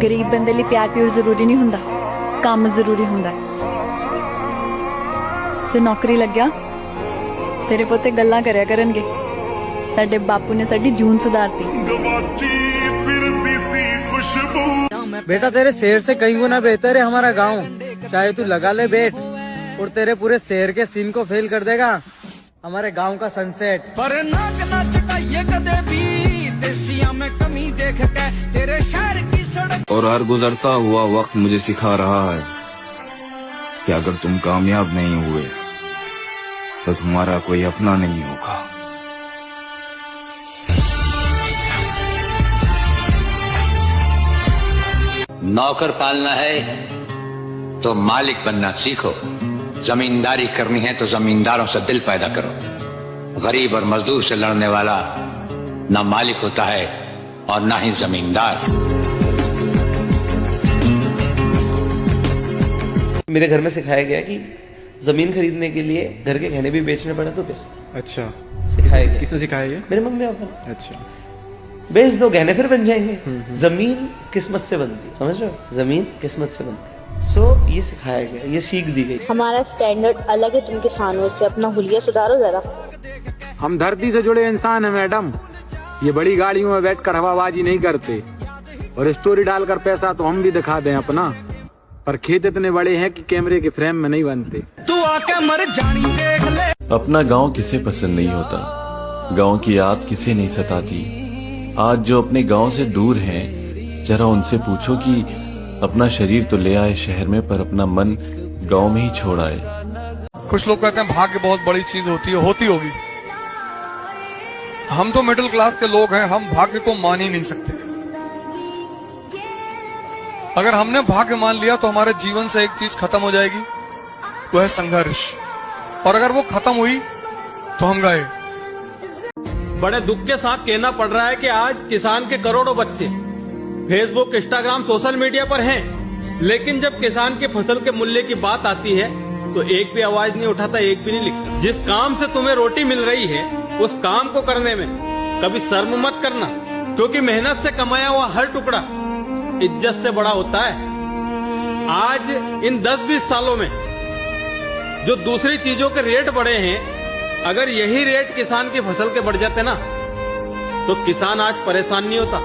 गरीब बंदे लिए प्यार प्यूर जरूरी नहीं हुंदा, काम जरूरी हुंदा। ते नौकरी लग गया तेरे पोते गल्लां करया करनगे। साडे बापू ने साडी जून सुधारती। बेटा तेरे शहर से कई गुना बेहतर है हमारा गांव। चाहे तू लगा ले बेट और तेरे पूरे शहर के सीन को फेल कर देगा हमारे गांव का सनसेट। पर नाक ना चकाइए कदे भी देसिया में कमी देख के तेरे शहर की सड़क। और हर गुजरता हुआ वक्त मुझे सिखा रहा है कि अगर तुम कामयाब नहीं हुए तो तुम्हारा कोई अपना नहीं होगा। नौकर पालना है तो मालिक बनना सीखो। जमींदारी करनी है तो जमींदारों से दिल पैदा करो। गरीब और मजदूर से लड़ने वाला ना मालिक होता है और ना ही जमींदार। मेरे घर में सिखाया गया कि जमीन खरीदने के लिए घर के गहने भी बेचने पड़े तो बेच। अच्छा, सिखाया गया। किसने सिखाया ये? मेरे मम्मी पापा। अच्छा, बेच दो गहने फिर बन जाएंगे। जमीन किस्मत से बनती है, समझ रहे हो? जमीन किस्मत से बनती है। ये सिखाया गया, ये सीख दी गई। हमारा स्टैंडर्ड अलग है तुम किसानों से, अपना हुलिया सुधारो जरा। हम धरती से जुड़े इंसान हैं मैडम। ये बड़ी गाड़ियों में बैठकर हवाबाजी नहीं करते और स्टोरी डालकर पैसा तो हम भी दिखा दें अपना, पर खेत इतने बड़े हैं कि कैमरे के फ्रेम में नहीं बनते। तू आके मर जानी देख ले। अपना गांव किसे पसंद नहीं होता, गांव की याद किसे नहीं सताती। आज जो अपने गांव से दूर हैं, जरा उनसे पूछो कि अपना शरीर तो ले आए शहर में पर अपना मन गांव में ही छोड़ आए। कुछ लोग कहते हैं भाग्य बहुत बड़ी चीज होती है, होती होगी। हम तो मिडिल क्लास के लोग हैं, हम भाग्य को मान ही नहीं सकते। अगर हमने भाग्य मान लिया तो हमारे जीवन से एक चीज खत्म हो जाएगी, वो है संघर्ष। और अगर वो खत्म हुई तो हम गए। बड़े दुख के साथ कहना पड़ रहा है कि आज किसान के करोड़ों बच्चे फेसबुक, इंस्टाग्राम, सोशल मीडिया पर हैं, लेकिन जब किसान के फसल के मूल्य की बात आती है तो एक भी आवाज नहीं उठाता, एक भी नहीं लिखता। जिस काम से तुम्हें रोटी मिल रही है उस काम को करने में कभी शर्म मत करना, क्योंकि मेहनत से कमाया हुआ हर टुकड़ा इज्जत से बड़ा होता है। आज इन 10-20 सालों में जो दूसरी चीजों के रेट बढ़े हैं, अगर यही रेट किसान की फसल के बढ़ जाते ना तो किसान आज परेशान नहीं होता,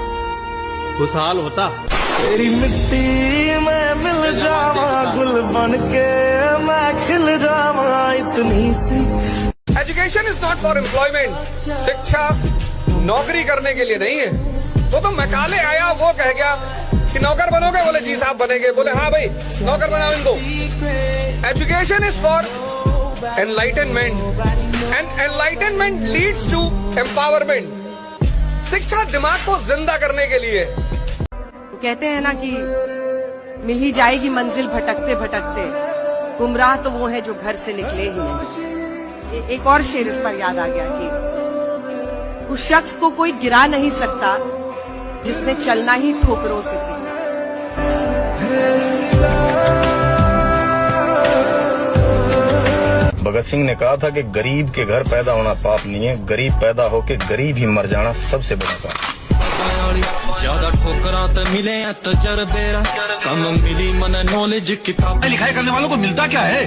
खुशहाल होता। तेरी मिट्टी में मिल जावा गुल बन के मैं खिल जावा इतनी सी। Education is not for employment. शिक्षा नौकरी करने के लिए नहीं है। तो मैकाले आया, वो कह गया कि नौकर बनोगे, बोले जी साहब बनेंगे, बोले हाँ भाई नौकर बनाओ इनको। Education is for enlightenment and enlightenment leads to empowerment. शिक्षा दिमाग को जिंदा करने के लिए। तो कहते हैं ना कि मिल ही जाएगी मंजिल भटकते भटकते, गुमराह तो वो है जो घर से निकले ही नहीं। एक और शेर इस पर याद आ गया कि उस शख्स को कोई गिरा नहीं सकता जिसने चलना ही ठोकरों से सीखा। भगत सिंह ने कहा था कि गरीब के घर पैदा होना पाप नहीं है, गरीब पैदा होके गरीब ही मर जाना सबसे बड़ा पाप। ज्यादा ठोकरा तो मिले तजर्बेरा कम मिली मन नॉलेज किताब। लिखाई करने वालों को मिलता क्या है?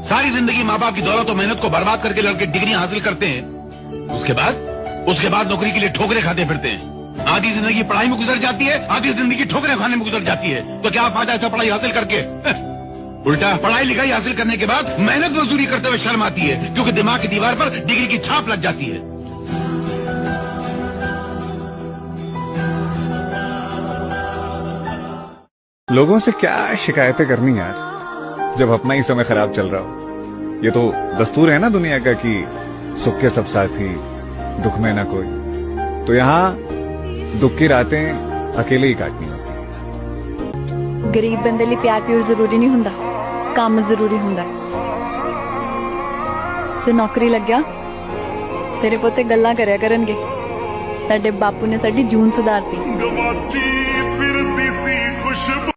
सारी जिंदगी माँ बाप की दौलत और मेहनत को बर्बाद करके लड़के डिग्रियां हासिल करते हैं। उसके बाद नौकरी के लिए ठोकरे खाते फिरते हैं। आधी जिंदगी पढ़ाई में गुजर जाती है, आधी जिंदगी ठोकरे खाने में गुजर जाती है। तो क्या फायदा ऐसा पढ़ाई हासिल करके? उल्टा पढ़ाई लिखाई हासिल करने के बाद मेहनत मजदूरी करते हुए शर्म आती है, क्योंकि दिमाग की दीवार पर डिग्री की छाप लग जाती है। लोगों से क्या शिकायतें करनी यार, जब अपना ही समय खराब चल रहा हो। ये तो दस्तूर है ना दुनिया का कि सुख के सब साथी, दुख में ना कोई। तो यहाँ दुख की रातें अकेले ही काटनी होती है। गरीब बंदे लिए प्यार प्यूर जरूरी नहीं हुंदा, काम जरूरी हुंदा। ते नौकरी लग गया तेरे पोते गल्लां करया करनगे। साडे बापू ने साडी जून सुधारती।